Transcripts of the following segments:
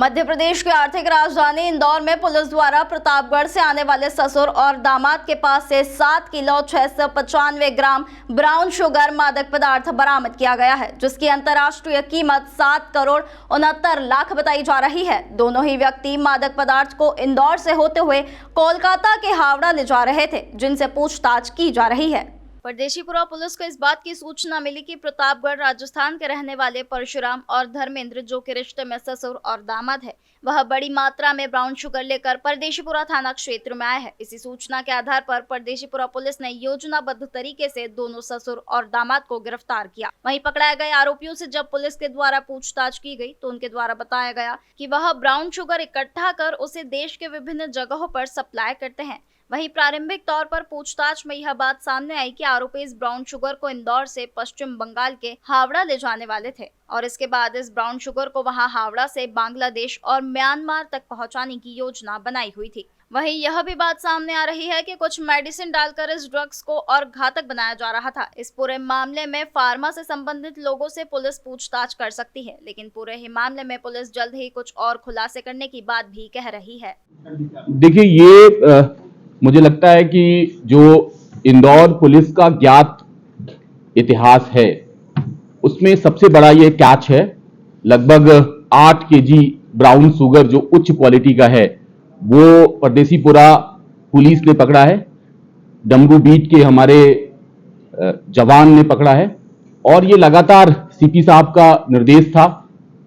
मध्य प्रदेश की आर्थिक राजधानी इंदौर में पुलिस द्वारा प्रतापगढ़ से आने वाले ससुर और दामाद के पास से 7 किलो 695 ग्राम ब्राउन शुगर मादक पदार्थ बरामद किया गया है, जिसकी अंतर्राष्ट्रीय कीमत 7 करोड़ 69 लाख बताई जा रही है। दोनों ही व्यक्ति मादक पदार्थ को इंदौर से होते हुए कोलकाता के हावड़ा ले जा रहे थे, जिनसे पूछताछ की जा रही है। परदेशीपुरा पुलिस को इस बात की सूचना मिली कि प्रतापगढ़ राजस्थान के रहने वाले परशुराम और धर्मेंद्र, जो के रिश्ते में ससुर और दामाद है, वह बड़ी मात्रा में ब्राउन शुगर लेकर परदेशीपुरा थाना क्षेत्र में आए हैं। इसी सूचना के आधार पर परदेशीपुरा पुलिस ने योजनाबद्ध तरीके से दोनों ससुर और दामाद को गिरफ्तार किया। वहीं पकड़ाए गए आरोपियों से जब पुलिस के द्वारा पूछताछ की गई तो उनके द्वारा बताया गया कि वह ब्राउन शुगर इकट्ठा कर उसे देश के विभिन्न जगहों पर सप्लाई करते हैं। वहीं प्रारंभिक तौर पर पूछताछ में यह बात सामने आई कि आरोपी इस ब्राउन शुगर को इंदौर से पश्चिम बंगाल के हावड़ा ले जाने वाले थे और इसके बाद इस ब्राउन शुगर को वहां हावड़ा से बांग्लादेश और म्यांमार तक पहुंचाने की योजना बनाई हुई थी। वहीं यह भी बात सामने आ रही है कि कुछ मेडिसिन डालकर इस ड्रग्स को और घातक बनाया जा रहा था। इस पूरे मामले में फार्मा से संबंधित लोगों से पुलिस पूछताछ कर सकती है, लेकिन पूरे ही मामले में पुलिस जल्द ही कुछ और खुलासे करने की बात भी कह रही है। देखिए, ये मुझे लगता है कि जो इंदौर पुलिस का ज्ञात इतिहास है उसमें सबसे बड़ा ये कैच है। लगभग 8 केजी ब्राउन शुगर जो उच्च क्वालिटी का है वो परदेशीपुरा पुलिस ने पकड़ा है। डमरू बीट के हमारे जवान ने पकड़ा है और ये लगातार सीपी साहब का निर्देश था।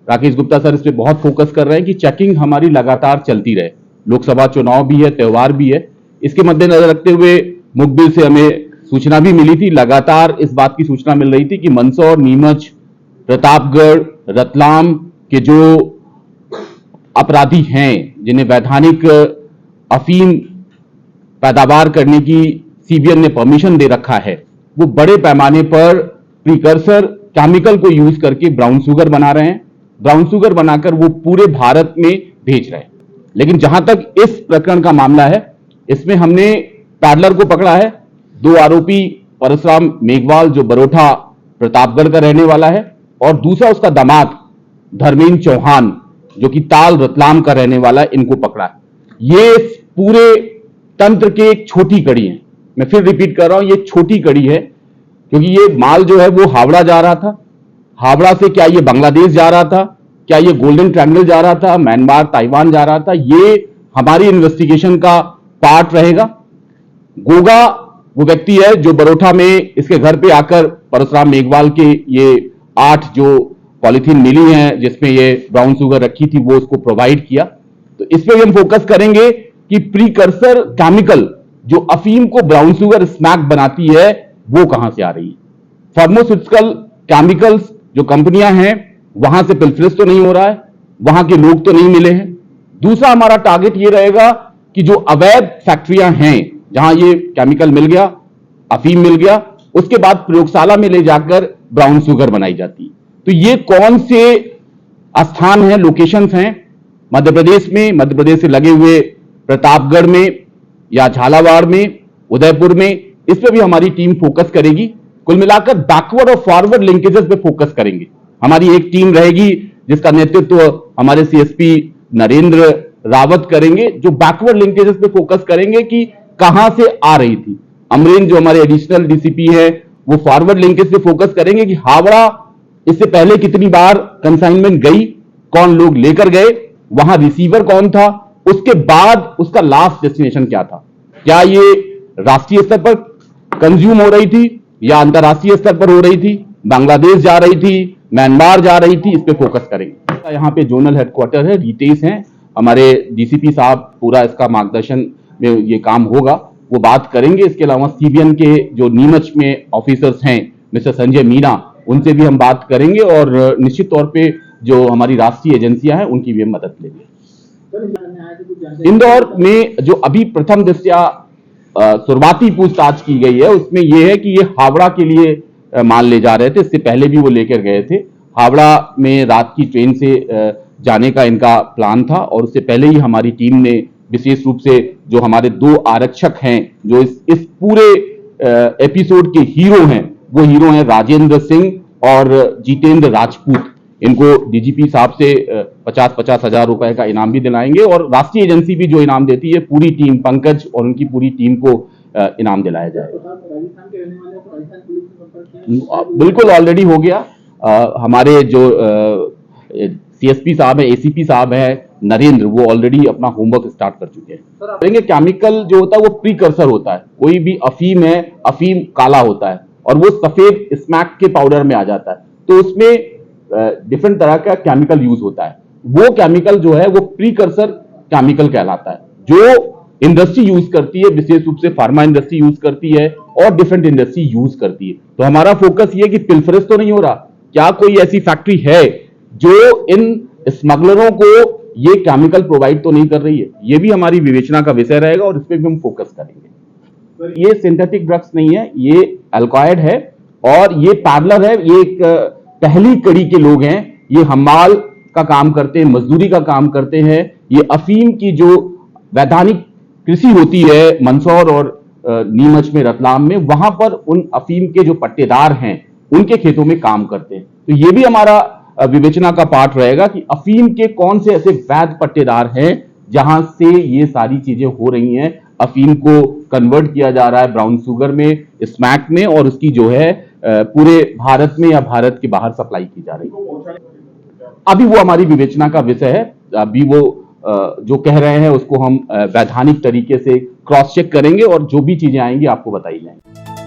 राकेश गुप्ता सर इस पे बहुत फोकस कर रहे हैं कि चेकिंग हमारी लगातार चलती रहे। लोकसभा चुनाव भी है, त्यौहार भी है, इसके मद्देनजर रखते हुए मुखबिर से हमें सूचना भी मिली थी। लगातार इस बात की सूचना मिल रही थी कि मंदसौर, नीमच, प्रतापगढ़, रतलाम के जो अपराधी हैं जिन्हें वैधानिक अफीम पैदावार करने की सीबीएन ने परमिशन दे रखा है, वो बड़े पैमाने पर प्रीकर्सर केमिकल को यूज करके ब्राउन शुगर बना रहे हैं। ब्राउन शुगर बनाकर वो पूरे भारत में भेज रहे हैं। लेकिन जहां तक इस प्रकरण का मामला है, इसमें हमने पैडलर को पकड़ा है। 2 आरोपी परशुराम मेघवाल जो बरोठा प्रतापगढ़ का रहने वाला है और दूसरा उसका दामाद धर्मेंद्र चौहान जो कि ताल रतलाम का रहने वाला है, इनको पकड़ा है। ये पूरे तंत्र के एक छोटी कड़ी है। मैं फिर रिपीट कर रहा हूं, ये छोटी कड़ी है क्योंकि ये माल जो है वो हावड़ा जा रहा था। हावड़ा से क्या ये बांग्लादेश जा रहा था, क्या ये गोल्डन ट्रायंगल जा रहा था, म्यांमार, ताइवान जा रहा था, ये हमारी इन्वेस्टिगेशन का पार्ट रहेगा। गोगा वो व्यक्ति है जो बरोठा में इसके घर पे आकर परशुराम मेघवाल के ये 8 जो पॉलिथीन मिली हैं जिसमें ये ब्राउन शुगर रखी थी वो उसको प्रोवाइड किया। तो इस पे भी हम फोकस करेंगे कि प्रीकर्सर केमिकल जो अफीम को ब्राउन शुगर स्मैक बनाती है वो कहां से आ रही है। फार्मास्यूटिकल केमिकल्स जो कंपनियां हैं वहां से पिल्फरेज तो नहीं हो रहा है, वहां के लोग तो नहीं मिले हैं। दूसरा हमारा टारगेट ये रहेगा कि जो अवैध फैक्ट्रियां हैं जहां ये केमिकल मिल गया, अफीम मिल गया, उसके बाद प्रयोगशाला में ले जाकर ब्राउन शुगर बनाई जाती है। तो ये कौन से स्थान हैं, लोकेशंस हैं मध्य प्रदेश में, मध्य प्रदेश से लगे हुए प्रतापगढ़ में या झालावाड़ में, उदयपुर में, इस पे भी हमारी टीम फोकस करेगी। कुल मिलाकर बैकवर्ड और फॉरवर्ड लिंकेजेस पे फोकस करेंगे। हमारी एक टीम रहेगी जिसका नेतृत्व हमारे सीएसपी नरेंद्र रावत करेंगे, जो बैकवर्ड लिंकेजेस पे फोकस करेंगे कि कहां से आ रही थी। अमरीन जो हमारे एडिशनल डीसीपी है वो फॉरवर्ड लिंकेज पे फोकस करेंगे कि हावड़ा इससे पहले कितनी बार कंसाइनमेंट गई, कौन लोग लेकर गए, वहां रिसीवर कौन था, उसके बाद उसका लास्ट डेस्टिनेशन क्या था, क्या ये राष्ट्रीय स्तर पर कंज्यूम हो रही थी या अंतरराष्ट्रीय स्तर पर हो रही थी, बांग्लादेश जा रही थी, म्यांमार जा रही थी, इस पे फोकस करेंगे। यहाँ पे जोनल हेडक्वार्टर है, रितेश हैं, हमारे डीसीपी साहब पूरा इसका मार्गदर्शन में ये काम होगा, वो बात करेंगे। इसके अलावा सीबीएन के जो नीमच में ऑफिसर्स हैं मिस्टर संजय मीना, उनसे भी हम बात करेंगे और निश्चित तौर पे जो हमारी राष्ट्रीय एजेंसियां हैं उनकी भी हम मदद लेंगे। इंदौर में जो अभी प्रथम दृष्टया शुरुआती पूछताछ की गई है उसमें यह है कि ये हावड़ा के लिए माल ले जा रहे थे। इससे पहले भी वो लेकर गए थे। हावड़ा में रात की ट्रेन से जाने का इनका प्लान था और उससे पहले ही हमारी टीम ने विशेष रूप से जो हमारे 2 आरक्षक हैं जो इस पूरे एपिसोड के हीरो हैं, वो हीरो हैं राजेंद्र सिंह और जितेंद्र राजपूत। इनको डीजीपी साहब से 50-50 हजार रुपए का इनाम भी दिलाएंगे और राष्ट्रीय एजेंसी भी जो इनाम देती है पूरी टीम, पंकज और उनकी पूरी टीम को इनाम दिलाया जाएगा। राजस्थान के रहने वाले को राजस्थान पुलिस से संपर्क किया? बिल्कुल ऑलरेडी हो गया। हमारे जो सीएसपी साहब है, एसीपी साहब है नरेंद्र, वो ऑलरेडी अपना होमवर्क स्टार्ट कर चुके हैं। करेंगे, केमिकल जो होता है वो प्रीकर्सर होता है। कोई भी अफीम है, अफीम काला होता है और वो सफेद स्मैक के पाउडर में आ जाता है, तो उसमें डिफरेंट तरह का केमिकल यूज होता है। वो केमिकल जो है वो प्रीकर्सर केमिकल कहलाता है, जो इंडस्ट्री यूज करती है, विशेष रूप से फार्मा इंडस्ट्री यूज करती है और डिफरेंट इंडस्ट्री यूज करती है। तो हमारा फोकस ये कि पिल्फरेज तो नहीं हो रहा, क्या कोई ऐसी फैक्ट्री है जो इन स्मगलरों को ये केमिकल प्रोवाइड तो नहीं कर रही है। ये भी हमारी विवेचना का विषय रहेगा और इस पे भी हम फोकस करेंगे। ये सिंथेटिक ड्रग्स नहीं है, ये अल्कोहल है और ये पैडलर है। ये एक पहली कड़ी के लोग हैं, ये हमाल का काम करते हैं, मजदूरी का काम करते हैं। ये अफीम की जो वैधानिक कृषि होती है मंदसौर और नीमच में, रतलाम में, वहां पर उन अफीम के जो पट्टेदार हैं उनके खेतों में काम करते हैं। तो ये भी हमारा विवेचना का पार्ट रहेगा कि अफीम के कौन से ऐसे वैध पट्टेदार हैं जहां से ये सारी चीजें हो रही हैं। अफीम को कन्वर्ट किया जा रहा है ब्राउन शुगर में, स्मैक में, और उसकी जो है पूरे भारत में या भारत के बाहर सप्लाई की जा रही है। अभी वो हमारी विवेचना का विषय है। अभी वो जो कह रहे हैं उसको हम वैधानिक तरीके से क्रॉस चेक करेंगे और जो भी चीजें आएंगी आपको बताई जाएंगी।